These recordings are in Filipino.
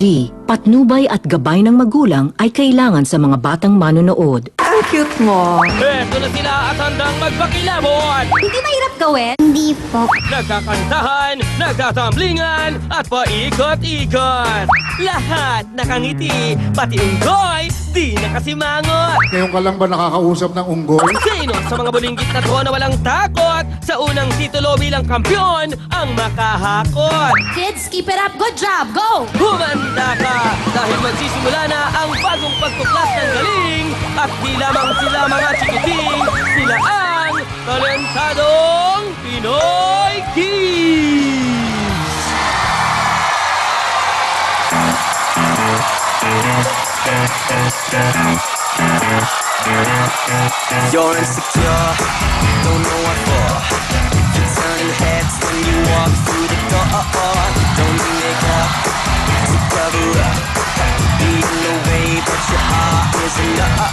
Patnubay at gabay ng magulang ay kailangan sa mga batang manonood. Ang cute mo. Eto na sila at handang magpakilabot! Hindi mahirap gawin? Hindi po. Nagkakantahan, nagtatamblingan, at paikot-ikot! Lahat nakangiti, pati unggoy, di nakasimangot! Ngayon ka lang ba nakakausap ng unggoy? Sino sa mga bulinggit na to na walang takot sa unang titulo bilang kampyon ang makahakot? Kids, keep it up. Good job. Go! Humanda ka dahil magsisimula na ang bagong pagtuklas ng galing at di lamang sila mga chikiting, sila ang talentadong Pinoy Kids! You're insecure, don't know what for. You're turning heads when you walk through the door. Don't need makeup to cover up. Leading the way, but your heart is enough.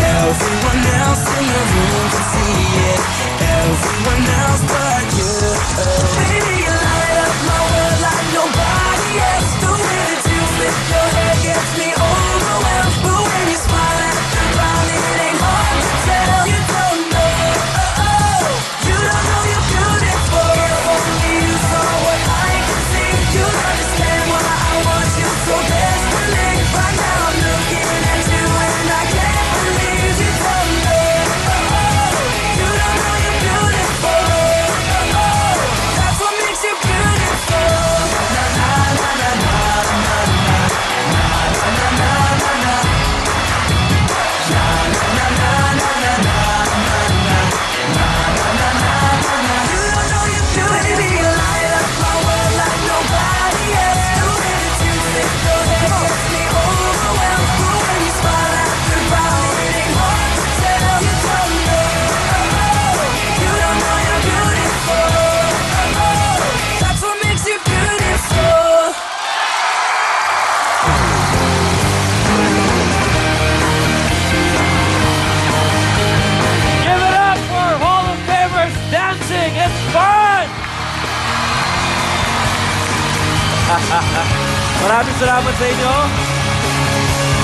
Everyone else in the room can see it. Everyone else but you. Baby, you light up my world like nobody else. The way that you flip your hair gets me overwhelmed. But when you smile at the ground, it ain't hard to tell. You don't know, you don't know you're beautiful. If only you saw what I can see, you'd understand why I want you so desperately. Right now I'm looking at you and I can't believe you don't know, you don't know you're beautiful. That's what makes you beautiful. Na na na na na na na na na na na na. Give it up for Hall of Famers dancing! It's fun! Maraming salamat sa inyo.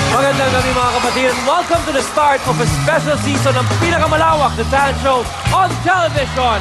Magandang gabi mga kapatid. Welcome to the start of a special season ng pinakamalawak na talent show on television.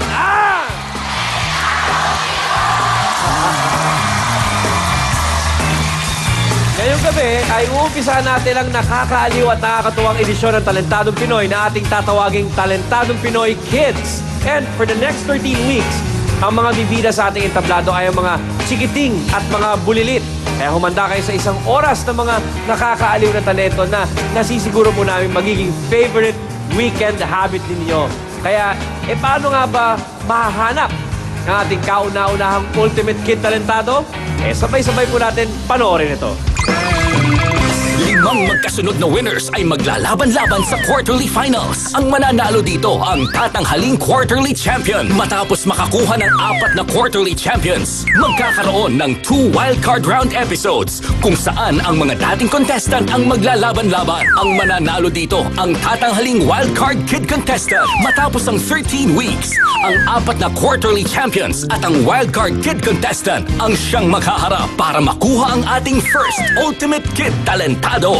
Ngayong gabi ay uumpisahan natin ang nakakaaliw at nakakatuwang edisyon ng Talentadong Pinoy na ating tatawaging Talentadong Pinoy Kids. And for the next 13 weeks, ang mga bibida sa ating entablado ay ang mga chikiting at mga bulilit. Kaya humanda kayo sa isang oras ng mga nakakaaliw na talento na nasisiguro po namin magiging favorite weekend habit ninyo. Kaya, paano nga ba mahahanap ng ating kauna-unahang Ultimate Kid Talentado? Sabay-sabay po natin panoorin ito. 5 magkasunod na winners ay maglalaban-laban sa quarterly finals. Ang mananalo dito ang tatanghaling quarterly champion. Matapos makakuha ng 4 na quarterly champions, magkakaroon ng 2 wildcard round episodes kung saan ang mga dating contestant ang maglalaban-laban. Ang mananalo dito ang tatanghaling wildcard kid contestant. Matapos ang 13 weeks, ang 4 na quarterly champions at ang wildcard kid contestant ang siyang maghaharap para makuha ang ating first Ultimate Kid Talentado.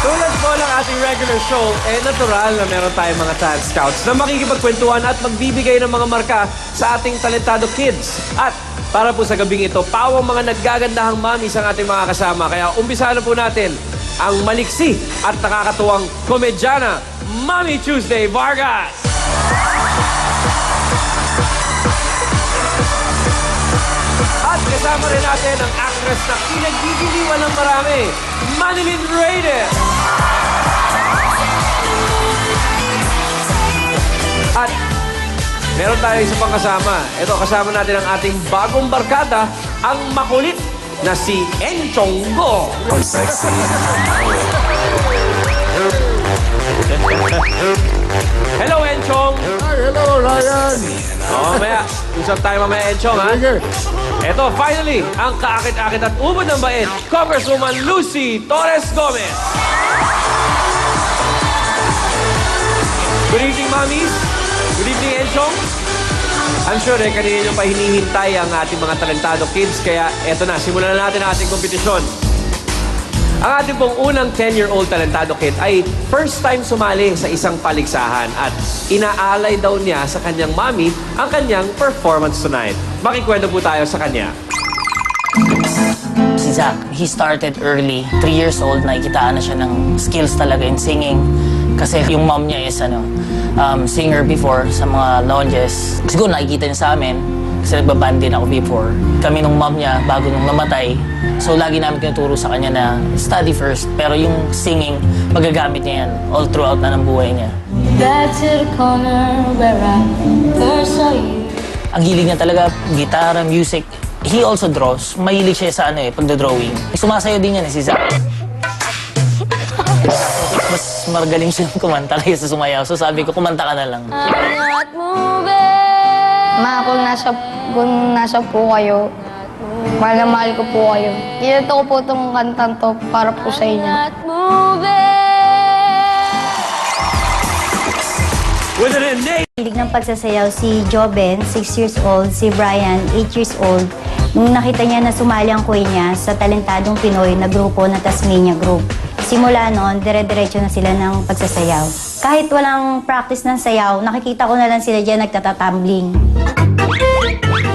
Tulad po ng ating regular show, natural na meron tayong mga talent scouts na makikipagkwentuhan at magbibigay ng mga marka sa ating talentado kids. At para po sa gabing ito, pawang mga naggagandahang mamis ang ating mga kasama. Kaya umpisahan na po natin ang maliksi at nakakatuwang komedyana, Mami Tuesday Vargas! At kasama rin natin ang actress na pinagdidiliwan ng marami, Manilyn Reyes. At meron tayo isa pang kasama. Ito, kasama natin ang ating bagong barkada, ang makulit na si Enchong Go. I'm sexy. Hello, Enchong! Hi, hello, Ryan! Mamaya, usap tayo mamaya, Enchong, ha? Sige. Ito, finally, ang kaakit-akit at ubod ng bait, Congresswoman Lucy Torres Gomez. Good evening, mommies. Good evening, Enchong. I'm sure kanina nyo pa hinihintay ang ating mga talentado kids. Kaya eto na, simulan na natin ang ating kompetisyon. Ang ating pong unang 10-year-old talentado kid ay first time sumali sa isang paligsahan at inaalay daw niya sa kanyang mommy ang kanyang performance tonight. Makikwento po tayo sa kanya. Si Zach, he started early. 3 years old, nakikitaan na siya ng skills talaga in singing. Kasi yung mom niya is singer before sa mga lounges. Siguro nakikita niya sa amin kasi nagbaband din ako before. Kami nung mom niya, bago nung namatay, so lagi namin tinuturo sa kanya na study first. Pero yung singing, magagamit niya yan all throughout na ng buhay niya. Back to the corner where I first saw you. Ang hilig niya talaga, gitara, music. He also draws. Mahilig siya sa pagdodrawing. Sumasayo din yan si Zach. Mas magaling siya kumanta kaysa sumayaw. So sabi ko, kumanta ka na lang. I'm not moving. Ma, kung nasa po kayo, mahal na mahal ko po kayo. Ginito ko po itong kantang to para po sa inyo. Not moving. With an innate Hilig ng pagsasayaw si Joven, 6 years old, si Brian, 8 years old. Nung nakita niya na sumali ang kuya niya sa talentadong Pinoy na grupo na Tasmania Group. Simula noon, dire-diretso na sila ng pagsasayaw. Kahit walang practice ng sayaw, nakikita ko na lang sila dyan nagtatatumbling.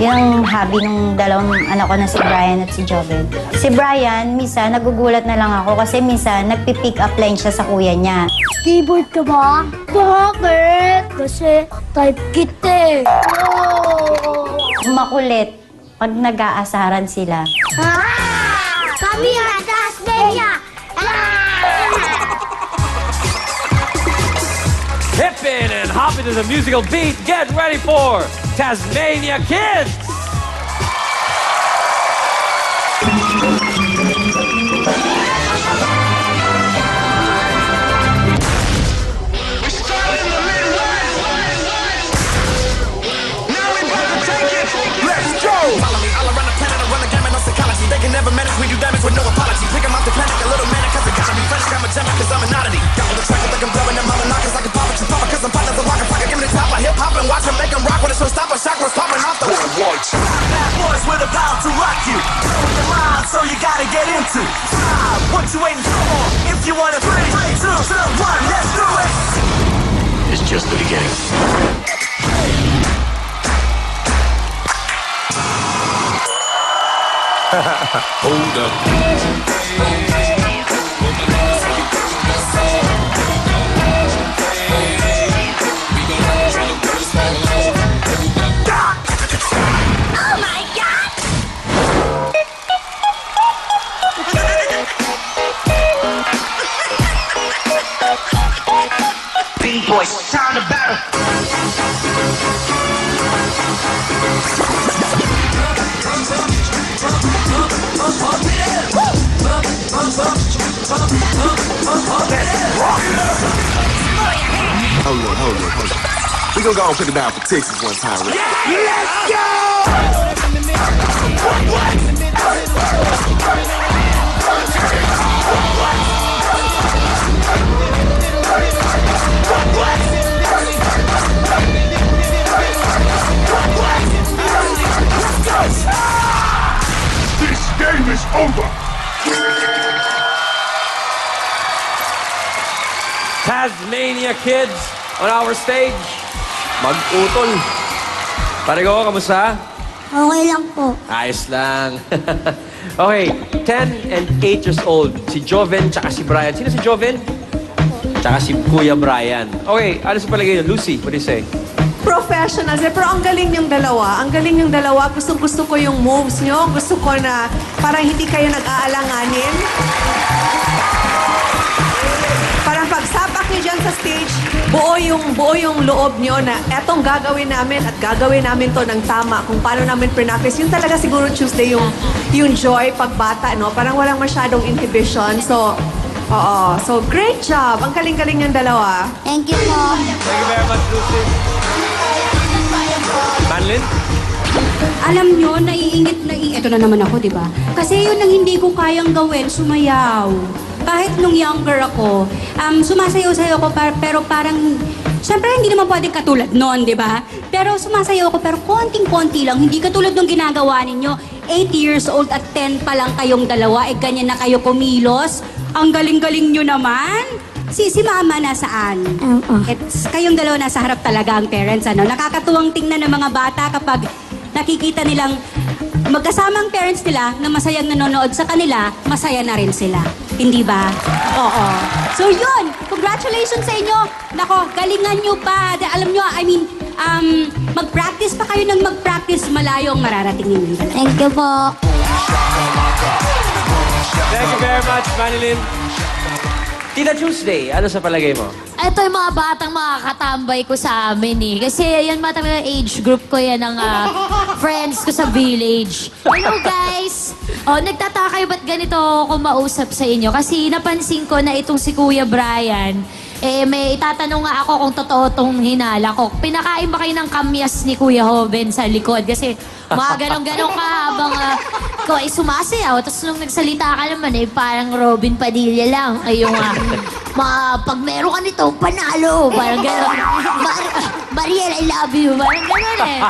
Yan ang hobby ng dalawang anak ko na si Brian at si Joven. Si Brian, minsan nagugulat na lang ako kasi minsan nagpipick up line siya sa kuya niya. Keyboard ka ba? Bakit? Kasi type kit eh. Makulit pag nag-aasaran sila. Kami ang Tasmania! hippin' and hopping to the musical beat. Get ready for Tasmania Kids! Follow me all around the planet, I run the gamut on psychology. They can never manage, we do damage with no apology. Pick 'em off the planet, a little manic, cause it gotta be fresh, got my jam, cause I'm an oddity. Got on the track, like I'm blowing them all the knockers like a pop, just pop, cause I'm partners, I'm rockin' pocket, give me the top, I hip hop and watch 'em make 'em rock with a showstopper, chakras popping off the wall. Bad boys with a power to rock you. With the line, so you gotta get into. What you waiting for? If you wanna 3, 2, 1, let's do it. It's just the beginning. Hold up. B-boys, time to battle. Hold on. We gonna go and put it down for Texas one time, right? This game is over. Tasmania Kids on our stage. Mag-utol. Parigo, kamusta? Okay lang po. Ayos lang. Okay, 10 and 8 years old. Si Joven tsaka si Brian. Sino si Joven? Tsaka si Kuya Brian. Okay, ano sa palagay nyo? Lucy, what do you say? Professionals eh, pero ang galing yung dalawa. Ang galing yung dalawa. Gusto ko yung moves nyo. Gusto ko na parang hindi kayo nag-aalanganin. Parang pag-sapak nyo dyan sa stage, buo yung loob nyo na etong gagawin namin at gagawin namin to ng tama. Kung paano namin pre-practice. Yun talaga siguro Tuesday yung joy pagbata, no? Parang walang masyadong inhibition. So, oo. So, great job. Ang galing-galing yung dalawa. Thank you po. Thank you very much, Lucy. Manlin? Alam nyo, ito na naman ako, di ba? Kasi yun ang hindi ko kayang gawin, sumayaw. Kahit nung younger ako, sumasayaw-sayaw ko, pero parang Siyempre, hindi naman pwedeng katulad nun, di ba? Pero sumasayaw ako, pero konting-konti lang. Hindi katulad ng ginagawa ninyo. 8 years old at 10 pa lang kayong dalawa, ganyan na kayo kumilos. Ang galing-galing nyo naman. Si mama nasaan? Kayong dalawa nasa harap talaga ang parents, ano? Nakakatuwang tingnan ng mga bata kapag nakikita nilang magkasamang parents nila na masayang nanonood sa kanila, masaya na rin sila. Hindi ba? Oo. So yun, congratulations sa inyo. Nako, galingan nyo pa. Alam nyo, mag-practice pa kayo ng mag-practice, malayo ang mararating ninyo. Thank you po. Thank you very much, Manilyn. Tita Tuesday, ano sa palagay mo? Ito yung mga batang makakatambay ko sa amin eh. Kasi yan mga age group ko yan ng friends ko sa village. Hello guys! O, nagtataka kayo ba't ganito ako mausap sa inyo? Kasi napansin ko na itong si Kuya Brian, may itatanong nga ako kung totoo tong hinala ko. Pinakain ba kayo ng kamyas ni Kuya Hoben sa likod? Kasi mga ganong-ganon ka habang ikaw ay sumasayaw. Tapos nung nagsalita ka naman parang Robin Padilla lang. Ay yung pag meron ka nito, panalo. Parang ganon. Mariel, I love you. Parang ganon eh.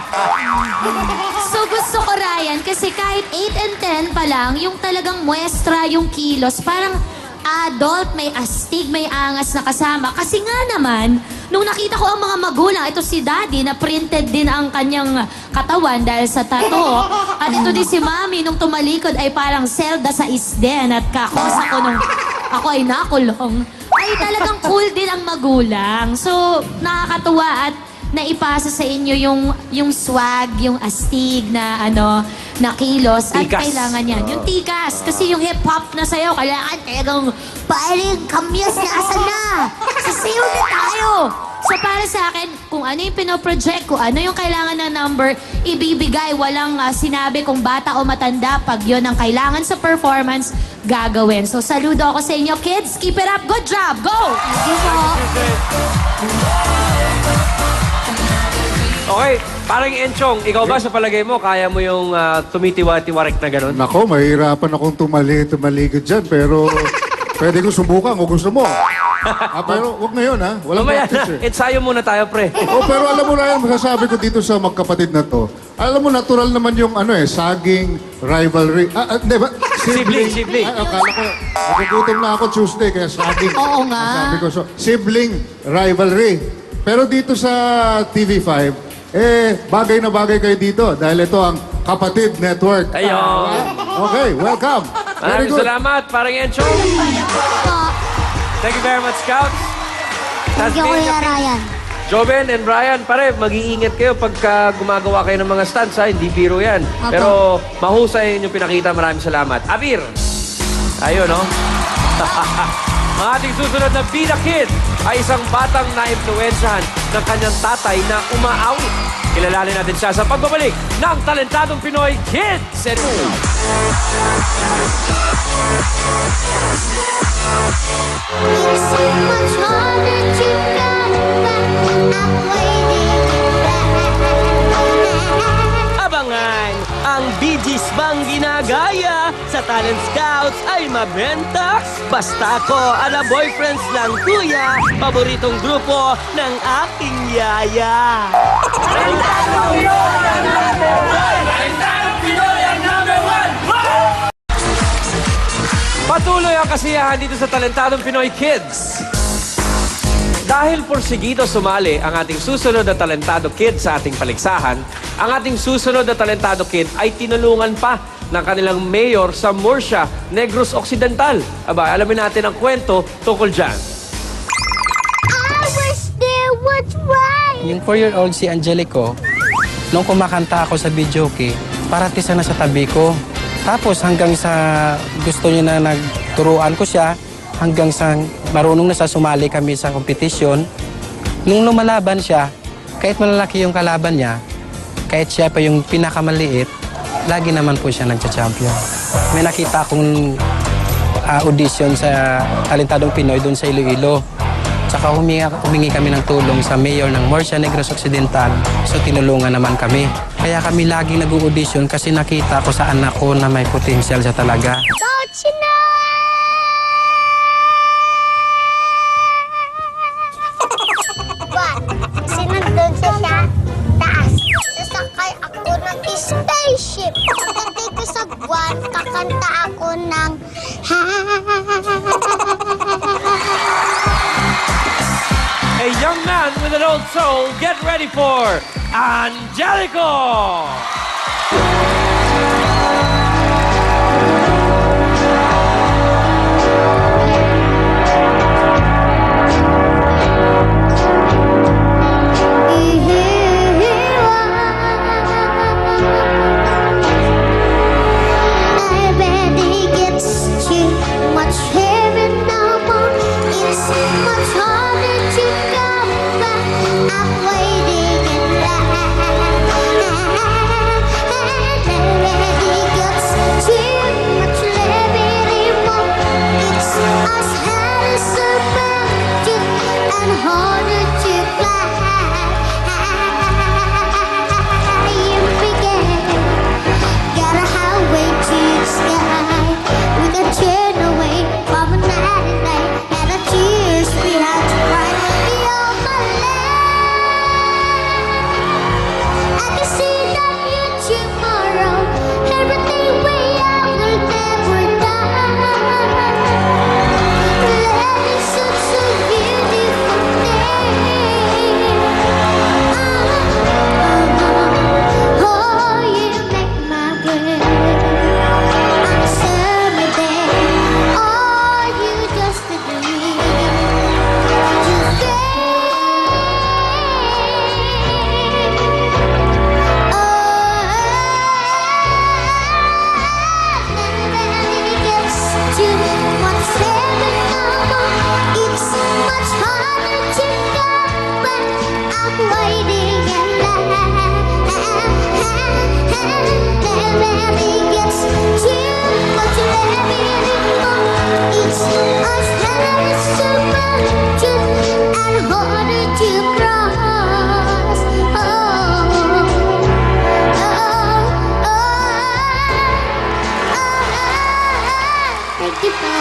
So gusto ko, Ryan, kasi kahit 8 and 10 pa lang, yung talagang muestra, yung kilos, parang adult, may astig, may angas na kasama. Kasi nga naman, nung nakita ko ang mga magulang, ito si Daddy, na printed din ang kanyang katawan dahil sa tattoo. At ito din si Mami, nung tumalikod ay parang Zelda sa isden at kakosa ko nung ako ay nakulong. Ay talagang cool din ang magulang. So, nakakatuwa at naipasa sa inyo yung swag, yung astig na na kilos at Tikas. kailangan yan. Yung tikas. Kasi yung hip-hop na sayaw, kailangan talagang paring kamyas na asa na. Sasayaw na tayo. So para sa akin, kung ano yung pinoproject ko, ano yung kailangan ng number, ibibigay. Walang sinabi kung bata o matanda. Pag yun ang kailangan sa performance, gagawin. So saludo ako sa inyo, kids. Keep it up. Good job. Go! Thank you po. Okay, parang Enchong, ikaw ba sa palagay mo, kaya mo yung tumitiwa-tiwarik na gano'n? Nako, mahirapan akong tumaligid dyan, pero pwede ko subukan kung gusto mo. Pero wag ngayon, ha? Walang Mamaya na, practice, ensayo muna tayo, pre. pero alam mo na yan, masasabi ko dito sa magkapatid na to. Alam mo, natural naman yung saging rivalry. Hindi ba? Sibling. Akala ko, nagugutom na ako Tuesday, kaya saging. Oo nga. Sabi ko, sibling rivalry. Pero dito sa TV5, bagay na bagay kayo dito dahil ito ang Kapatid Network. Ayun. Okay, welcome. Very Maraming good. salamat, parang Enchong. Thank you very much, Scouts. Thank you, Kuya Ryan. Joven and Brian, pare, mag-iingat kayo pagka gumagawa kayo ng mga stunts, ha? Hindi biro yan. Pero mahusay yung pinakita. Maraming salamat. Abir! Ayun, no? Mga ating susunod na Bida Kid ay isang batang na-impluensyahan ng kanyang tatay na umaawit. Kilalanin natin siya sa pagbabalik ng Talentadong Pinoy Kids. Abangan! Ang Bee Gees bang ginagaya sa Talent Scouts ay mabenta? Basta ako ala boyfriends lang kuya, paboritong grupo ng aking yaya. Patuloy ang kasiyahan dito sa Talentadong Pinoy Kids. Dahil porsigido sumali ang ating susunod na Talentado Kid sa ating paligsahan, ang ating susunod na Talentado Kid ay tinulungan pa ng kanilang mayor sa Murcia, Negros Occidental. Aba, alamin natin ang kwento tungkol dyan. I was there, what's right? Yung 4-year-old si Angelico, nung kumakanta ako sa videoke, paratisa na sa tabi ko. Tapos hanggang sa gusto niya na nagturuan ko siya, hanggang sa marunong na sa sumali kami sa kompetisyon. Nung lumalaban siya, kahit malalaki yung kalaban niya, kahit siya pa yung pinakamaliit, lagi naman po siya nagcha-champion. May nakita akong audition sa Talentadong Pinoy doon sa Iloilo. Tsaka humingi kami ng tulong sa mayor ng Murcia, Negros Occidental. So tinulungan naman kami. Kaya kami laging nag-audition kasi nakita ko sa anak ko na may potensyal siya talaga. Don't you know? What? parang spaceship. Pagdating ko sa buwan, kakanta ako ng A young man with an old soul, get ready for Angelico! Nobody gets too much heaven no more. It's much harder to come back. I'm waiting in line. Nobody gets too much love anymore. It's as hard as a mountain and harder to climb. You began. Got a highway to the sky. We can turn away from a night and day, and the tears we had to cry. You're my life. I can see that you tomorrow. Everything we are will never die. Love is such a beautiful thing. Oh, you make my world. Answer me then. Are you just a dream? You too much heaven no more. It's much harder to come back. I'm waiting in line. Nobody gets too much love anymore. It's as hard as a mountain and harder to cross. Thank you po.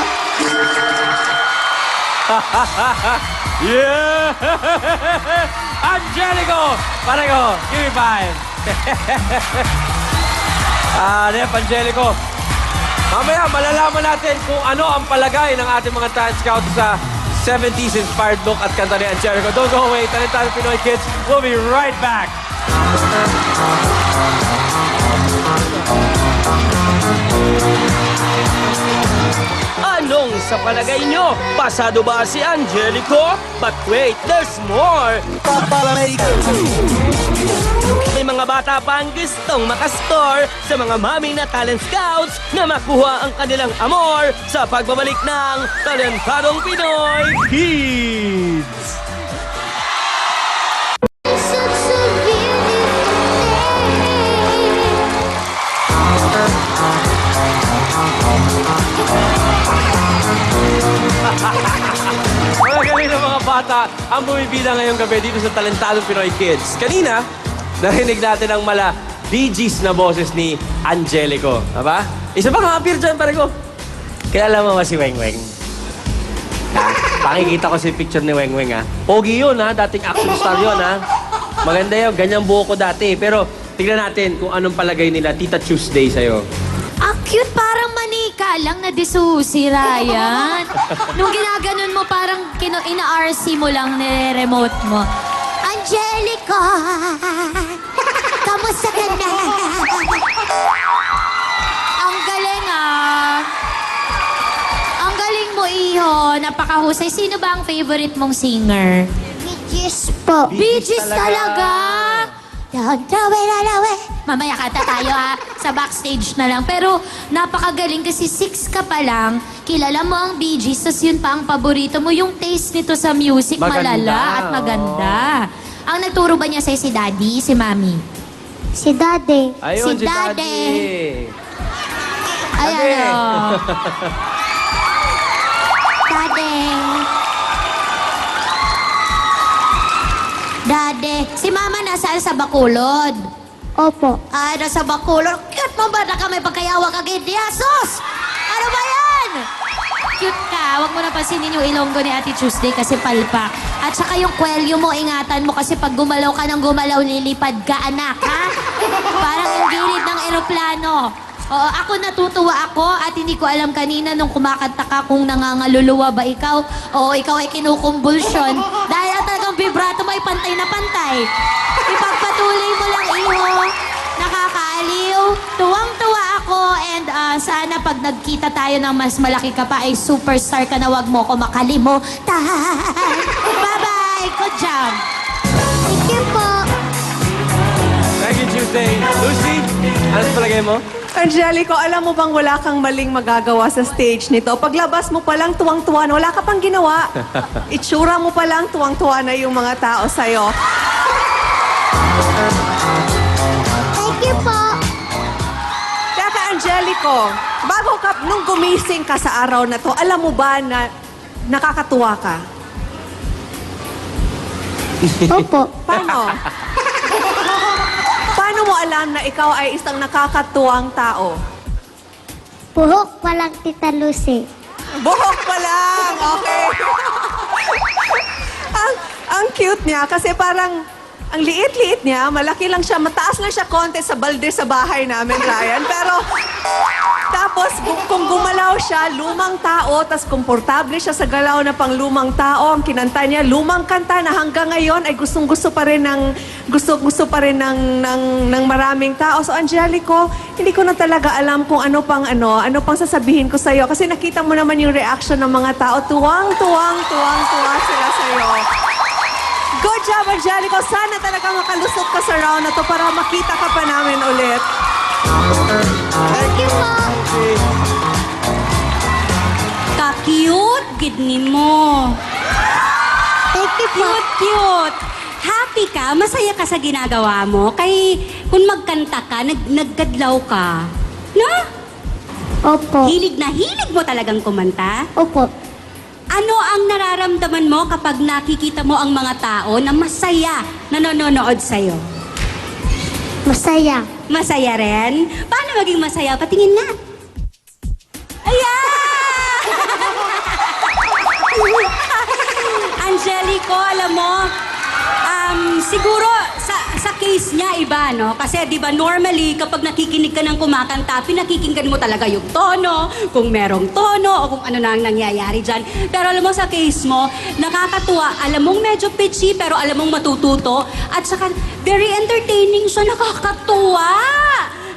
Yeah! Angelico! Pareho, give me 5. Nep, Angelico. Mamaya, malalaman natin kung ano ang palagay ng ating mga talent scouts sa 70s inspired look at kanta ni Angelico. Don't go away, Talentadong Pinoy Kids. We'll be right back. Anong sa palagay nyo? Pasado ba si Angelico? But wait, there's more! May mga bata pa ang gustong makascore sa mga mami na talent scouts na makuha ang kanilang amor sa pagbabalik ng Talentadong Pinoy Kids! Mga galing ng mga bata ang bumibida ngayong gabi dito sa Talentadong Pinoy Kids. Kanina, narinig natin ang mala Bee Gees na boses ni Angelico. Aba? Isa pa nga appear dyan, pare ko. Kilala mo ba si Weng Weng? Pakikita ko si picture ni Weng Weng, ha? Pogi yun, ha? Dating action star yun, ha? Maganda yun. Ganyang buho ko dati. Pero tignan natin kung anong palagay nila Tita Tuesday sa'yo. Ang cute, parang manika lang na disusi, Ryan. Nung ginaganon mo, parang ina-RC mo lang, nire-remote mo. Angelico, kamusta ka na? Ang galing, ah. Ang galing mo, Iho. Napakahusay. Sino ba ang favorite mong singer? Bee Gees po. Bee Gees talaga? Don't throw it away. Mamaya kanta tayo, ha? Sa backstage na lang. Pero napakagaling kasi 6 ka pa lang. Kilala mo ang Bee Gees, tas yun pa ang paborito mo. Yung taste nito sa music, Maganda. malala at maganda. Ang nagturo ba niya sa'yo si Daddy, si Mami? Si Daddy. Ayun, si Daddy. Daddy. Ayan, o. Daddy. Daddy. Si Mama nasaan sa Bacolod? Opo. Ay, nasa Bacolod. Cute mo ba na kami pagkayawa ka, Sus? Ano ba yan? Cute ka. Huwag mo na pansinin yung ilonggo ni Ate Tuesday kasi palpak. At saka yung kwelyo mo, ingatan mo kasi pag gumalaw ka ng gumalaw, lilipad ka, anak, ha? Parang eroplano. Oo, ako natutuwa ako at hindi ko alam kanina nung kumakanta ka kung nangangaluluwa ba ikaw o ikaw ay kinukumbulsyon. Dahil talagang vibrato mo ay pantay na pantay. Ipagpatuloy mo lang, iho. Nakakaaliw. Tuwang-tuwa ako and sana pag nagkita tayo ng mas malaki ka pa ay superstar ka na, wag mo ko makalimutan. Bye-bye! Good job! Thank you po. Thank you, Tuesday. Lucy, ano sa palagay mo? Angelico, alam mo bang wala kang maling magagawa sa stage nito? Paglabas mo pa lang, tuwang-tuwa na. Wala ka pang ginawa. Itsura mo pa lang, tuwang-tuwa na yung mga tao sa'yo. Thank you po. Teka, Angelico, bago ka, nung gumising ka sa araw na to, alam mo ba na nakakatuwa ka? Opo. Paano? Paano mo alam na ikaw ay isang nakakatuwang tao? Buhok pa lang, Tita Lucy. Buhok pa lang! Okay. ang cute niya kasi parang ang liit-liit niya, malaki lang siya, mataas lang siya konti sa balde sa bahay namin, Ryan. Pero tapos kung gumalaw siya, lumang tao, tas komportable siya sa galaw na pang lumang tao, ang kinanta niya, lumang kanta na hanggang ngayon ay gustong-gusto pa rin ng maraming tao. So Angelico, hindi ko na talaga alam kung ano pang sasabihin ko sa'yo. Kasi nakita mo naman yung reaction ng mga tao. Tuwang-tuwa sila sa'yo. Good job, Angelico. Sana talaga makalusot ka sa round na to para makita ka pa namin ulit. Thank you po. Ka-cute, gidni mo. Thank you po. Cute. Happy ka? Masaya ka sa ginagawa mo? Kay kung magkanta ka, nagkadlaw ka. No? Opo. Hilig na hilig mo talagang kumanta? Opo. Ano ang nararamdaman mo kapag nakikita mo ang mga tao na masaya na nanonood sa'yo? Masaya. Masaya rin? Paano maging masaya? Patingin nga. Ayan! Angelico, alam mo, siguro sa case niya iba, no? Kasi di ba normally kapag nakikinig ka ng kumakanta, pinakikinggan mo talaga yung tono, kung merong tono o kung ano na ang nangyayari dyan. Pero alam mo sa case mo, nakakatuwa. Alam mong medyo pitchy pero alam mong matututo. At saka very entertaining siya, nakakatuwa.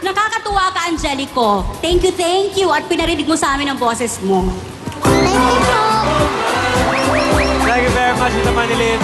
Nakakatuwa ka, Angelico. Thank you. At pinarinig mo sa amin ang boses mo. Thank you po. Thank you very much, Tita Manilin.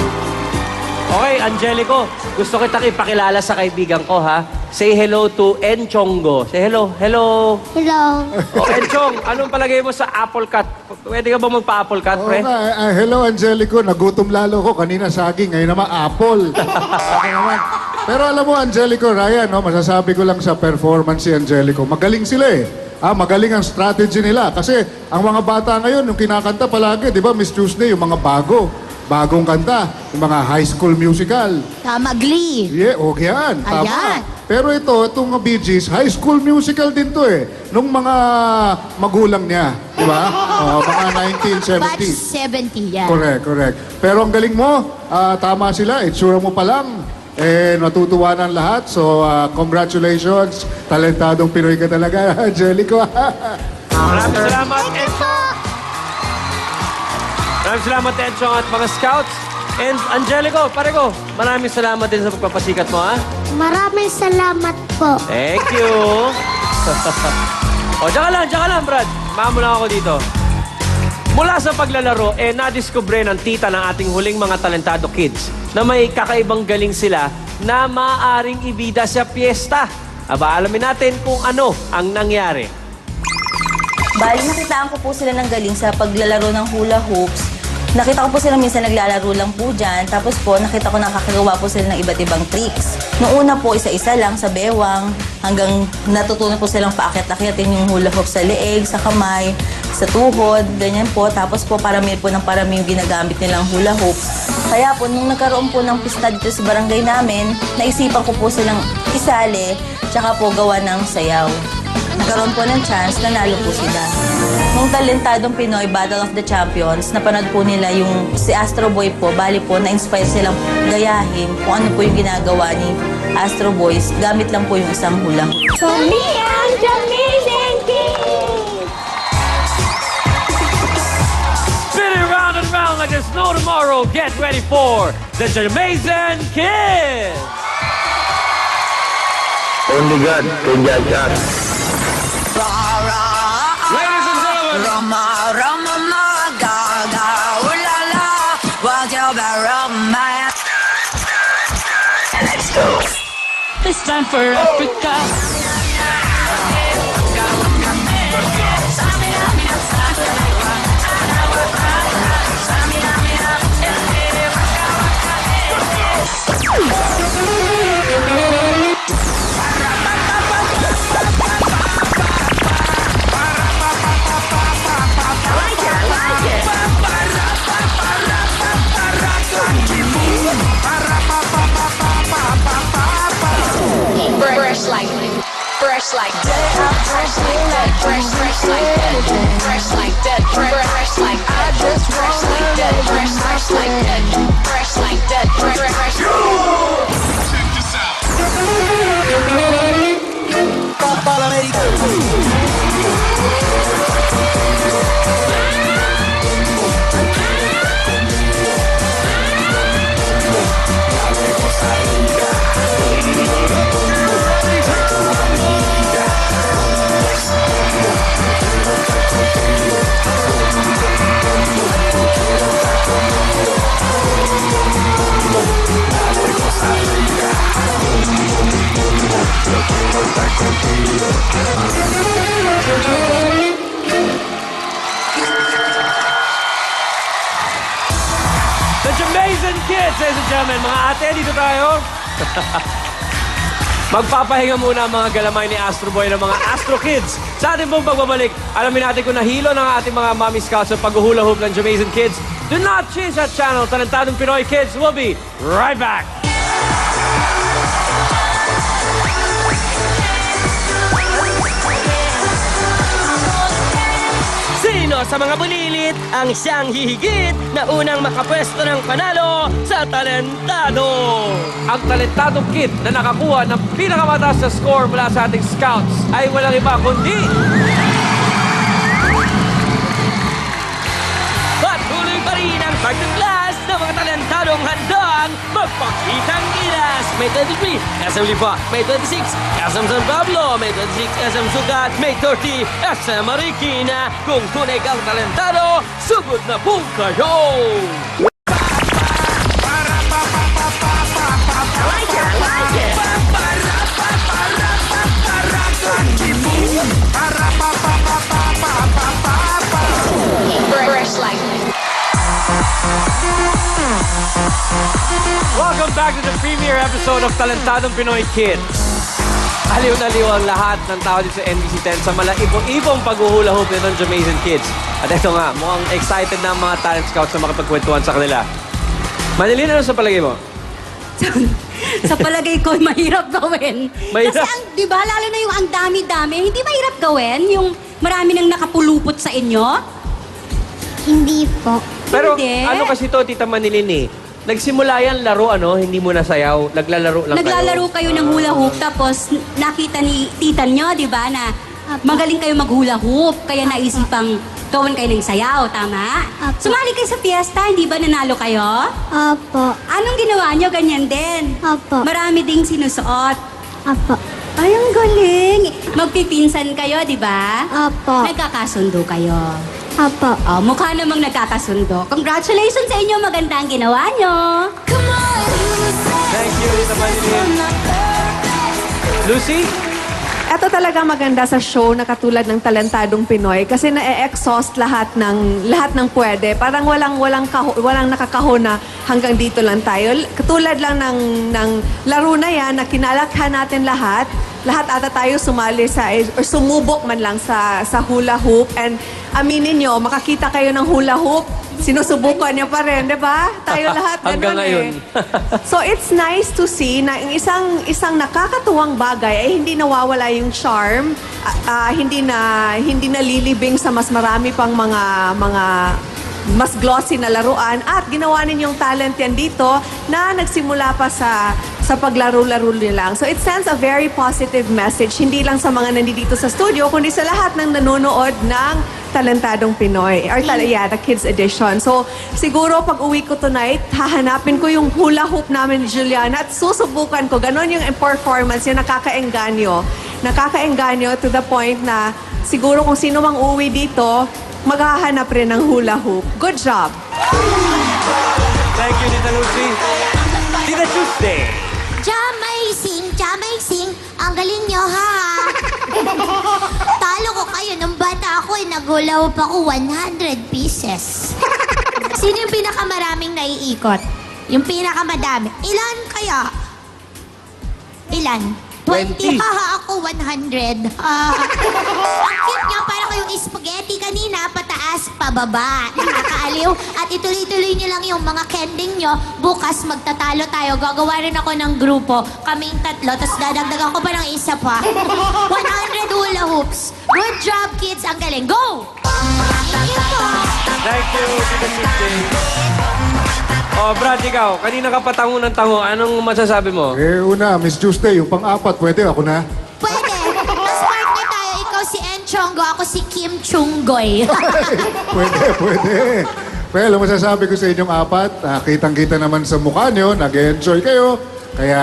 Okay, Angelico, gusto kitang ipakilala sa kaibigan ko, ha? Say hello to Enchongo. Say hello. Hello. Hello. Oh, Enchong, anong palagay mo sa apple cut? Pwede ka ba magpa-apple cut, pre? Hello, Angelico. Nagutom lalo ko. Kanina saging, ngayon naman apple. Okay naman. Pero alam mo, Angelico, Ryan, no, masasabi ko lang sa performance si Angelico. Magaling sila eh. Magaling ang strategy nila. Kasi ang mga bata ngayon, yung kinakanta palagi, di ba, Miss Tuesday, yung mga bagong kanta, yung mga high school musical. Tama, Glee. Yeah, okay yan. Tama. Ayan. Pero itong Bee Gees, high school musical din to eh. Nung mga magulang niya, di ba? Mga 1970s. Batch 70, yan. Correct. Pero ang galing mo, tama sila, itsura mo pa lang. Natutuwa ng lahat. So, congratulations. Talentadong Pinoy ka talaga, Angelico. Maraming salamat, Enchong. Maraming salamat, Enchong, at mga scouts. And Angelico, pare ko, maraming salamat din sa pagpapasikat mo, ha? Maraming salamat po. Thank you. Diyan ka lang, Brad. Mamo lang ako dito. Mula sa paglalaro, nadiskubre ng tita ng ating huling mga talentado kids na may kakaibang galing sila na maaaring ibida sa piyesta. Alamin natin kung ano ang nangyari. Bali, nakitaan ko po sila ng galing sa paglalaro ng hula hoops. Nakita ko po sila minsan naglalaro lang po dyan. Tapos po, nakita ko nakakagawa po sila ng iba't ibang tricks. Noong una po, isa-isa lang sa bewang, hanggang natutunan po silang paakyat-akyatin yung hula hoop sa leeg, sa kamay, sa tuhod, ganyan po. Tapos po, parami yung ginagamit nilang hula hoops. Kaya po, nung nagkaroon po ng pista dito sa barangay namin, naisipan ko po silang isali, tsaka po gawa ng sayaw. nagkaroon po ng chance, nanalo po sila. Nung Talentadong Pinoy Battle of the Champions, napanood po nila yung si Astro Boy po, bali po, na-inspire silang gayahin kung ano po yung ginagawa ni Astro Boys, gamit lang po yung isang hula hoop. So me and the amazing kids. Spinning round and round like there's no tomorrow. Get ready for the Jamaican Kids! Only God can judge us. Ladies and gentlemen, Rama, Rama, ma, gaga, ooh la la, what's your romance? Let's go. It's time for Africa. Fresh like that, fresh like that, fresh like that, fresh like that, fresh like I just fresh like that, fresh like that, fresh like that, fresh. Check this the Jamaican Kids, ladies and gentlemen. Mga ate, dito tayo. Magpapahinga muna ang mga galamay ni Astro Boy ng mga Astro Kids. Sa ating pong pagbabalik, alamin natin kung nahilo ng ating mga mommy scouts sa pag-hula hoop ng Jamaican Kids. Do not change that channel. Talentadong Pinoy Kids will be right back. Sino sa mga bulilit ang siyang hihigit na unang makapwesto ng panalo sa Talentado? Ang talentadong kid na nakakuha ng pinakamataas na score mula sa ating scouts ay walang iba kundi... Patuloy pa rin ang pagkaklas ng mga talentadong handang magpakitang gilas. May 23, SM Lipa. May 26, SM San Pablo. May 26, SM Sugat. May 30, SM Marikina. Kung tunay kang talentado, sugod na po kayo! Fresh like. Welcome back to the premiere episode of Talentadong Pinoy Kids. Aliw na liw ang lahat ng tao dito sa NBC10 sa malaibo-ibong pag-uhula hoop nitong Jamaican Kids. At ito nga, mukhang excited na ang mga talent scouts na makipagkwentuhan sa kanila. Manilin, ano sa palagay mo? Sa palagay ko, mahirap gawin. Mahirap? Kasi, di ba, lalo na yung ang dami-dami, hindi mahirap gawin? Yung marami nang nakapulupot sa inyo? Hindi po. Pero Hindi. ano kasi to, Tita Manilin eh. Nagsimula yan laro, ano? Hindi mo nasayaw. Naglalaro lang Naglalaro kayo ng hula hoop, tapos nakita ni tita nyo, di ba, na magaling kayo mag-hula hoop, kaya naisipang gawin kayo ng sayaw, tama? Sumali kayo sa fiesta, hindi ba nanalo kayo? Opo. Anong ginawa nyo? Ganyan din. Opo. Marami ding sinusuot. Opo. Ay, ang galing. Magpipinsan kayo, di ba? Opo. Nagkakasundo kayo. Opo. Oh, mukha namang nagkakasundo. Congratulations sa inyo. Maganda ang ginawa nyo. Thank you, Tita Manilin. Lucy? Ito talaga maganda sa show na katulad ng Talentadong Pinoy kasi na-exhaust lahat ng pwede. Parang walang nakakahon na hanggang dito lang tayo. Katulad lang ng laro na yan na kinalakhan natin lahat. Lahat ata tayo sumali or sumubok man lang sa hula hoop. And aminin nyo, makakita kayo ng hula hoop, sinusubukan niya pa rin, di ba? Tayo lahat ganun Hanggang ngayon. So it's nice to see na ang isang nakakatuwang bagay ay hindi nawawala yung charm, hindi nalilibing sa mas marami pang mga mas glossy na laruan at ginawa ninyong talent yan dito na nagsimula pa sa paglaro-laro nilang. So it sends a very positive message, hindi lang sa mga nandito sa studio, kundi sa lahat ng nanonood ng Talentadong Pinoy. Or the Kids Edition. So siguro pag uwi ko tonight, hahanapin ko yung hula hoop namin ni Juliana at susubukan ko. Ganon yung performance, yung nakakaengganyo. Nakakaengganyo to the point na siguro kung sino mang uwi dito, maghahanap rin ng hula hoop. Good job! Thank you, Tita Lucy. Tita Tuesday. Jamazing, ang galing nyo, ha? Talo ko kayo nung bata ako, nagulaw pa ko 100 pieces. Sino yung pinakamaraming naiikot? Yung pinakamadami. Ilan kaya? Ilan? 20. Haha, ako 100. Ang cute nyo, para kayong spaghetti kanina, pataas, pababa. Nakakaaliw. At ituloy-tuloy nyo lang yung mga kending nyo. Bukas magtatalo tayo. Gagawa rin ako ng grupo. Kaming tatlo. Tapos dadagdagan ko pa ng isa pa. 100 hula hoops. Good job, kids. Ang galing. Go! Thank you po. Thank you, Tita Tuesday. Oh, Brad, ikaw, kanina ka pa tango ng tango. Anong masasabi mo? Una, Miss Tuesday, yung pang-apat, pwede ako na. Pwede. Mas partner tayo. Ikaw si Enchongo, ako si Kim Chunggoy. Pwede. Well, masasabi ko sa inyong apat, kitang-kita naman sa mukha nyo, nag-enjoy kayo. Kaya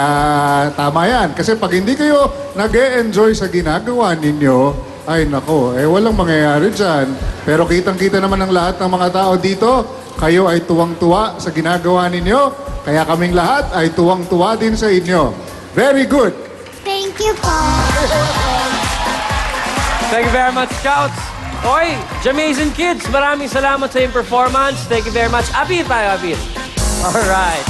tama yan. Kasi pag hindi kayo nag-enjoy sa ginagawa ninyo, ay nako, walang mangyayari dyan. Pero kitang-kita naman ng lahat ng mga tao dito, kayo ay tuwang-tuwa sa ginagawa ninyo, kaya kaming lahat ay tuwang-tuwa din sa inyo. Very good! Thank you po. Thank you very much, Scouts. Oy, Jamaican Kids, maraming salamat sa iyong performance. Thank you very much. Apir tayo, Apir. Alright.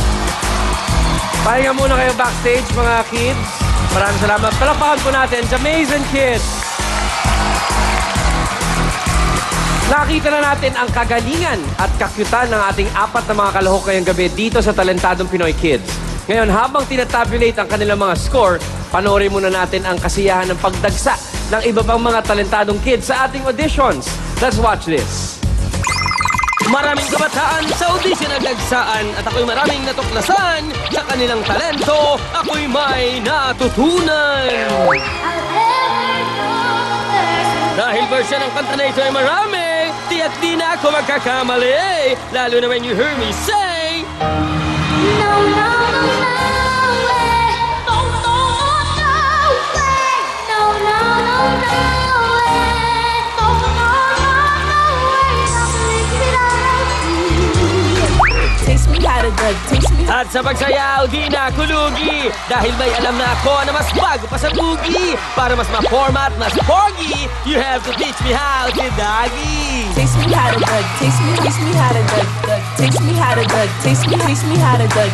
Pahinga muna kayo backstage, mga kids. Maraming salamat. Palakpakan po natin, Jamaican Kids. Nakita na natin ang kagalingan at kakyutan ng ating apat na mga kalahok ngayong gabi dito sa Talentadong Pinoy Kids. Ngayon, habang tinatabulate ang kanilang mga score, panoorin muna natin ang kasiyahan ng pagdagsa ng iba pang mga talentadong kids sa ating auditions. Let's watch this. Maraming kabataan sa audition ang nagsaan at ako'y maraming natuklasan sa kanilang talento. Ako'y may natutunan. Dahil version ng kanta na ito ay marami, tiyak di na ako magkakamali. Lalo na when you hear me say, No, no, no, no way. No, no, no way. No, no, no, no way. No, no, no way. Nothing without you. Taste me how to good, taste me. At sa pagsayaw, di na kulugi. Dahil may alam na ako na mas bago pa sa bugi. Para mas ma-format, mas porgy, you have to teach me how to doggy. Taste me how to good, taste me how to good, taste me how to good, taste me how to good.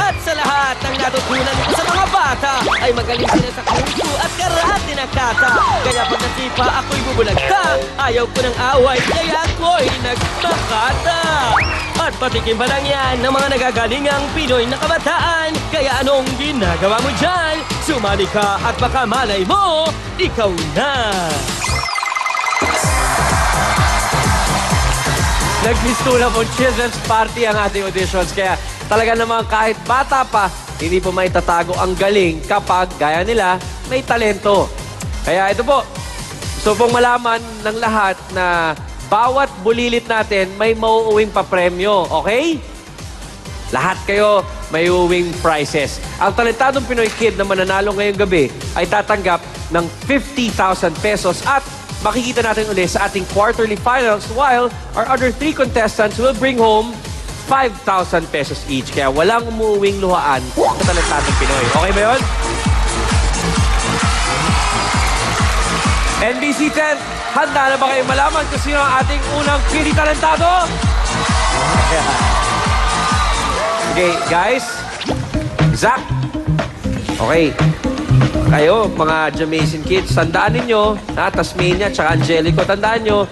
At sa lahat ng natutunan ko sa mga bata ay magaling sila sa kung fu at karate na kata. Kaya pag nasipa ako'y bubulagta. Ayaw ko ng away kaya ako'y nagmakata. At patikim pa lang yan ng mga nagagalingang Pinoy na kabataan. Kaya anong ginagawa mo dyan? Sumali ka at baka malay mo, ikaw na! Nagmistula po children's party ang ating auditions. Kaya talaga naman kahit bata pa, hindi po may tatago ang galing kapag gaya nila may talento. Kaya ito po, gusto pong malaman ng lahat na bawat bulilit natin may mauuwing papremyo, okay? Lahat kayo may uuwing prizes. Ang talentadong Pinoy Kid na mananalo ngayong gabi ay tatanggap ng 50,000 pesos at makikita natin ulit sa ating quarterly finals while our other 3 contestants will bring home 5,000 pesos each. Kaya walang umuuwing luhaan sa talentadong Pinoy. Okay ba yun? NBC 10, handa na ba kayong malaman kung sino ang ating unang pili talentado? Okay, guys. Zach. Okay. Kayo, mga Jamaican Kids, tandaan ninyo, Tasmania at Angelico, tandaan nyo,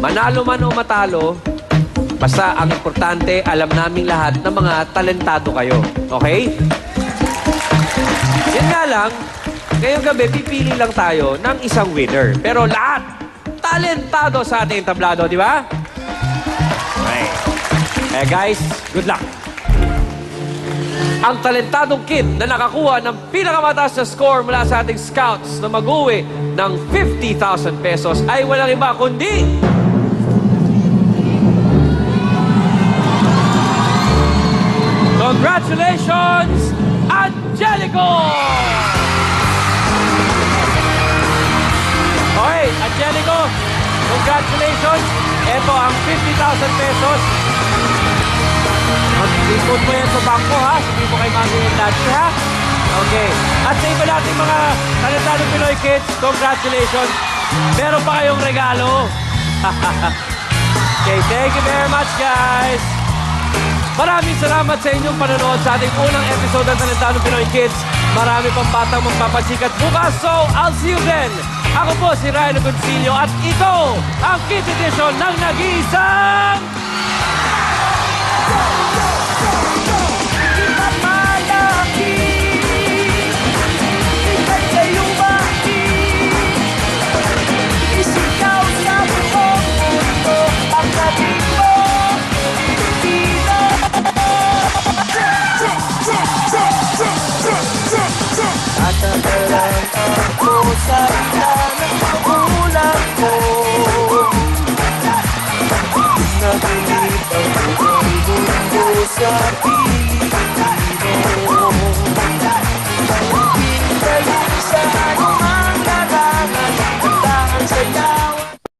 manalo man o matalo, Basta ang importante, alam naming lahat na mga talentado kayo. Okay? Yan nga lang, ngayong gabi, pipili lang tayo ng isang winner. Pero lahat, talentado sa ating tablado, di ba? Okay. Eh guys, good luck. Ang talentadong kid na nakakuha ng pinakamataas na score mula sa ating scouts na mag-uwi ng 50,000 pesos ay walang iba kundi... Congratulations, Angelico! Okay, Angelico, congratulations. Ito ang 50,000 pesos. Mag-ipon mo yan sa bangko, ha? Sabi mo kay Mami and Daddy, ha? Okay. At sa iba natin mga talentadong Pinoy kids, congratulations. Meron pa kayong regalo. Okay, thank you very much, guys. Maraming salamat sa inyong panonood sa ating unang episode ng Talentadong Pinoy Kids. Marami pang batang magpapasikat bukas, so I'll see you then. Ako po si Ryan Agoncillo at ito ang Kids Edition ng Nag-iisang... At nadalang ako sa ilan ng magulang ko. Nabilit ang buong mundo sa akin.